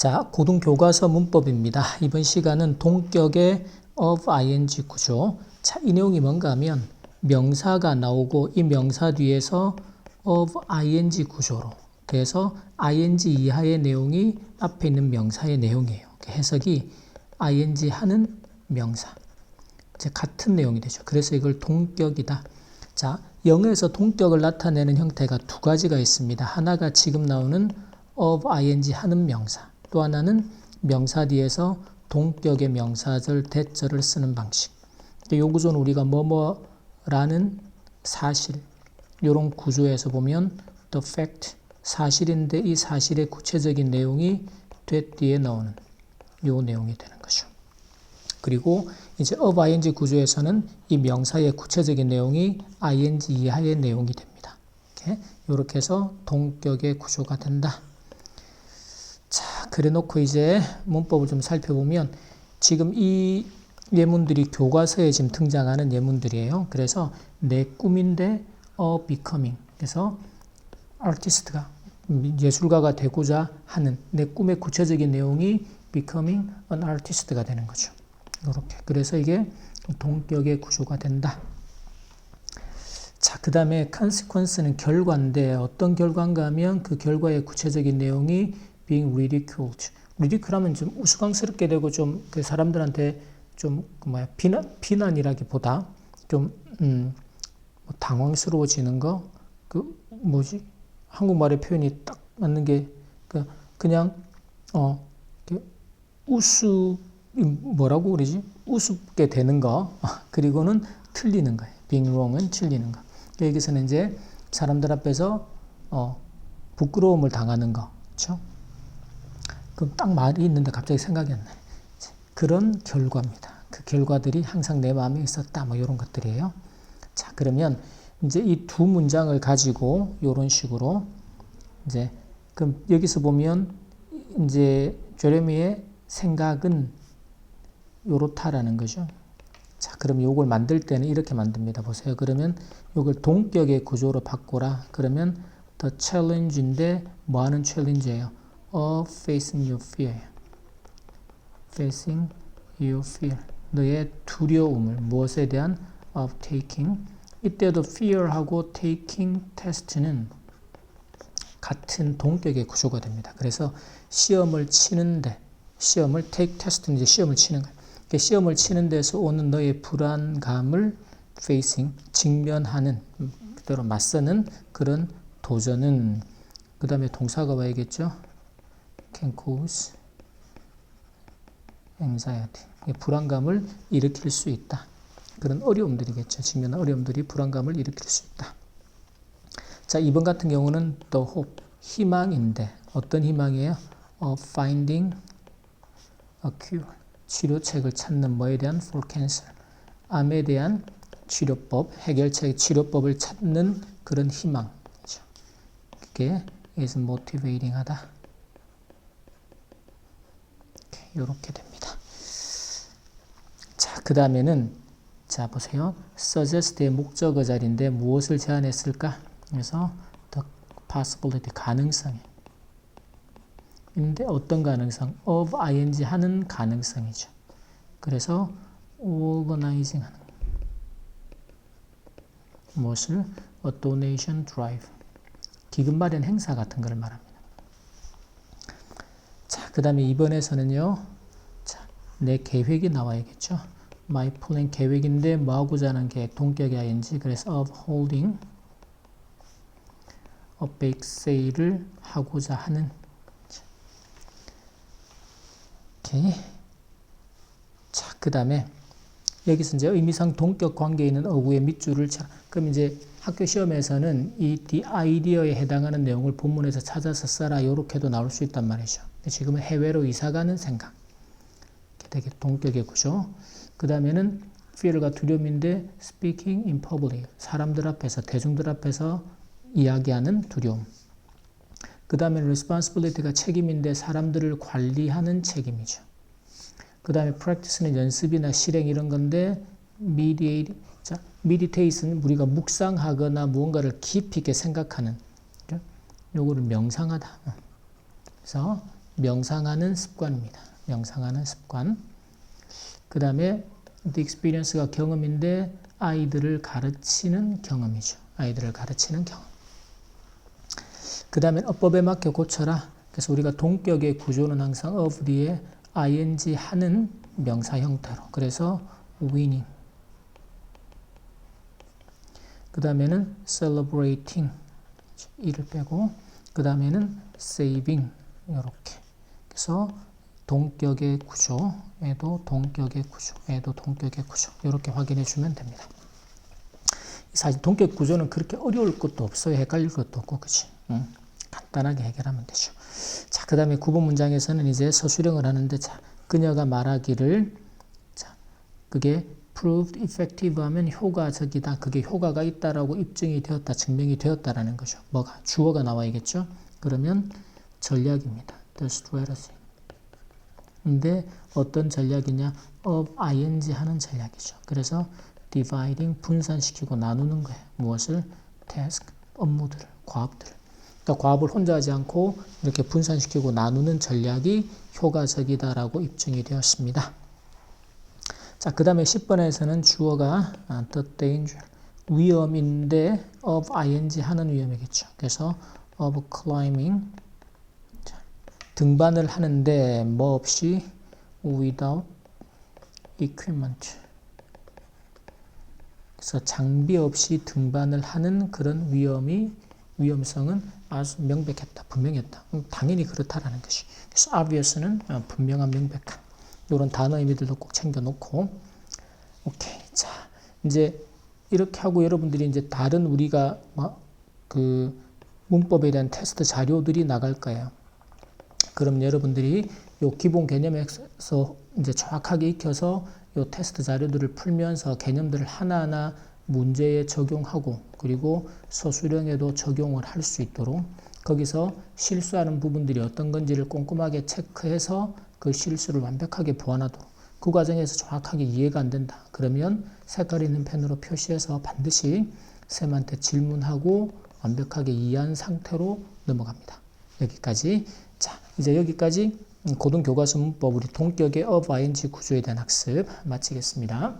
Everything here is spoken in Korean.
자, 고등교과서 문법입니다. 이번 시간은 동격의 of ing 구조. 자, 이 내용이 뭔가 하면 명사가 나오고 이 명사 뒤에서 of ing 구조로 그래서 ing 이하의 내용이 앞에 있는 명사의 내용이에요. 해석이 ing 하는 명사. 이제 같은 내용이 되죠. 그래서 이걸 동격이다. 자, 영어에서 동격을 나타내는 형태가 두 가지가 있습니다. 하나가 지금 나오는 of ing 하는 명사. 또 하나는 명사 뒤에서 동격의 명사절, 대절을 쓰는 방식. 이 구조는 우리가 뭐뭐라는 사실, 이런 구조에서 보면 the fact, 사실인데 이 사실의 구체적인 내용이 뒤에 나오는 이 내용이 되는 거죠. 그리고 이제 of ing 구조에서는 이 명사의 구체적인 내용이 ing 이하의 내용이 됩니다. 이렇게 해서 동격의 구조가 된다. 자, 그래 놓고 이제 문법을 좀 살펴보면 지금 이 예문들이 교과서에 지금 등장하는 예문들이에요. 그래서 내 꿈인데 becoming. 그래서 아티스트가 예술가가 되고자 하는 내 꿈의 구체적인 내용이 becoming an artist가 되는 거죠. 이렇게. 그래서 이게 동격의 구조가 된다. 자, 그 다음에 consequence는 결과인데 어떤 결과인가 하면 그 결과의 구체적인 내용이 being ridiculed. ridicule 하면 좀 우스꽝스럽게 되고 좀 그 사람들한테 좀 비난이라기보다 좀 당황스러워지는 거. 그 뭐지? 한국말의 표현이 딱 맞는 게 그냥 뭐라고 그러지? 우습게 되는 거. 그리고는 틀리는 거예요. being wrong은 틀리는 거. 여기서는 이제 사람들 앞에서 부끄러움을 당하는 거. 그렇죠? 그럼 딱 말이 있는데 갑자기 생각이 안 나요. 그런 결과입니다. 그 결과들이 항상 내 마음에 있었다. 뭐 이런 것들이에요. 자, 그러면 이제 이 두 문장을 가지고 이런 식으로 이제 그럼 여기서 보면 이제 제레미의 생각은 요렇다라는 거죠. 자, 그럼 요걸 만들 때는 이렇게 만듭니다. 보세요. 그러면 요걸 동격의 구조로 바꾸라. 그러면 the challenge인데 뭐 하는 challenge예요? of facing your fear. facing your fear. 너의 두려움을 무엇에 대한 of taking. 이때도 fear하고 taking test는 같은 동격의 구조가 됩니다. 그래서 시험을 치는데 시험을 take test는 이제 시험을 치는 거예요. 시험을 치는 데서 오는 너의 불안감을 facing, 직면하는, 그대로 맞서는 그런 도전은 그 다음에 동사가 와야겠죠. can cause anxiety. 불안감을 일으킬 수 있다. 그런 어려움들이겠죠. 직면한 어려움들이 불안감을 일으킬 수 있다. 자, 2번 같은 경우는 the hope, 희망인데 어떤 희망이에요? finding a cure. 치료책을 찾는 뭐에 대한 for cancer. 암에 대한 치료법, 해결책, 치료법을 찾는 그런 희망이죠. 그게 is motivating 하다. 이렇게 됩니다. 자, 그 다음에는 자, 보세요. suggest의 목적어 자리인데 무엇을 제안했을까? 그래서 the possibility, 가능성이. 인데 어떤 가능성? of ing 하는 가능성이죠. 그래서 organizing 하는 무엇을? a donation drive. 기금 마련 행사 같은 걸 말합니다. 자, 그 다음에 2번에서는요. 자, 내 계획이 나와야겠죠. my plan 계획인데 뭐 하고자 하는 계획? 동격의 ing. 그래서 of holding a bake sale을 하고자 하는. 자, 그 다음에 여기서 이제 의미상 동격 관계에 있는 어구의 밑줄을 쳐. 그럼 이제 학교 시험에서는 이 the idea에 해당하는 내용을 본문에서 찾아서 써라. 이렇게도 나올 수 있단 말이죠. 지금은 해외로 이사가는 생각. 되게 동격의 구조. 그 다음에는 fear가 두려움인데 speaking in public. 사람들 앞에서, 대중들 앞에서 이야기하는 두려움. 그 다음에 responsibility가 책임인데 사람들을 관리하는 책임이죠. 그 다음에 practice는 연습이나 실행 이런 건데 meditation은 우리가 묵상하거나 무언가를 깊이 있게 생각하는. 요거를 명상하다. 그래서 명상하는 습관입니다. 명상하는 습관. 그 다음에 the experience가 경험인데 아이들을 가르치는 경험이죠. 아이들을 가르치는 경험. 그 다음에 어법에 맞게 고쳐라. 그래서 우리가 동격의 구조는 항상 of 뒤에 ing 하는 명사 형태로. 그래서 winning. 그 다음에는 celebrating. 이를 빼고. 그 다음에는 saving. 이렇게. 그래서 동격의 구조, 얘도 동격의 구조, 얘도 동격의 구조. 이렇게 확인해 주면 됩니다. 사실 동격 구조는 그렇게 어려울 것도 없어요. 헷갈릴 것도 없고, 그치? 간단하게 해결하면 되죠. 자, 그 다음에 9번 문장에서는 이제 서술형을 하는데, 자, 그녀가 말하기를, 자, 그게 proved effective 하면 효과적이다. 그게 효과가 있다라고 입증이 되었다, 증명이 되었다라는 거죠. 뭐가? 주어가 나와야겠죠? 그러면 전략입니다. The strategy. 근데 어떤 전략이냐? of ing 하는 전략이죠. 그래서 dividing 분산시키고 나누는 거예요. 무엇을? task, 업무들을, 과업들을. 그러니까 과업을 혼자 하지 않고 이렇게 분산시키고 나누는 전략이 효과적이다라고 입증이 되었습니다. 자, 그 다음에 10번에서는 주어가 the danger, 위험인데 of ing 하는 위험이겠죠. 그래서 of climbing, 등반을 하는데 뭐 없이 without equipment. 그래서 장비 없이 등반을 하는 그런 위험성은 아주 명백했다, 분명했다. 당연히 그렇다라는 것이. 그래서 obvious는 분명한, 명백한. 이런 단어 의미들도 꼭 챙겨놓고. 오케이. 자, 이제 이렇게 하고 여러분들이 이제 다른 우리가 그 문법에 대한 테스트 자료들이 나갈 거예요. 그럼 여러분들이 요 기본 개념에서 이제 정확하게 익혀서 요 테스트 자료들을 풀면서 개념들을 하나하나 문제에 적용하고 그리고 서술형에도 적용을 할 수 있도록 거기서 실수하는 부분들이 어떤 건지를 꼼꼼하게 체크해서 그 실수를 완벽하게 보완하도록 그 과정에서 정확하게 이해가 안 된다. 그러면 색깔 있는 펜으로 표시해서 반드시 쌤한테 질문하고 완벽하게 이해한 상태로 넘어갑니다. 여기까지. 자, 이제 여기까지 고등교과서 문법 우리 동격의 of ing 구조에 대한 학습 마치겠습니다.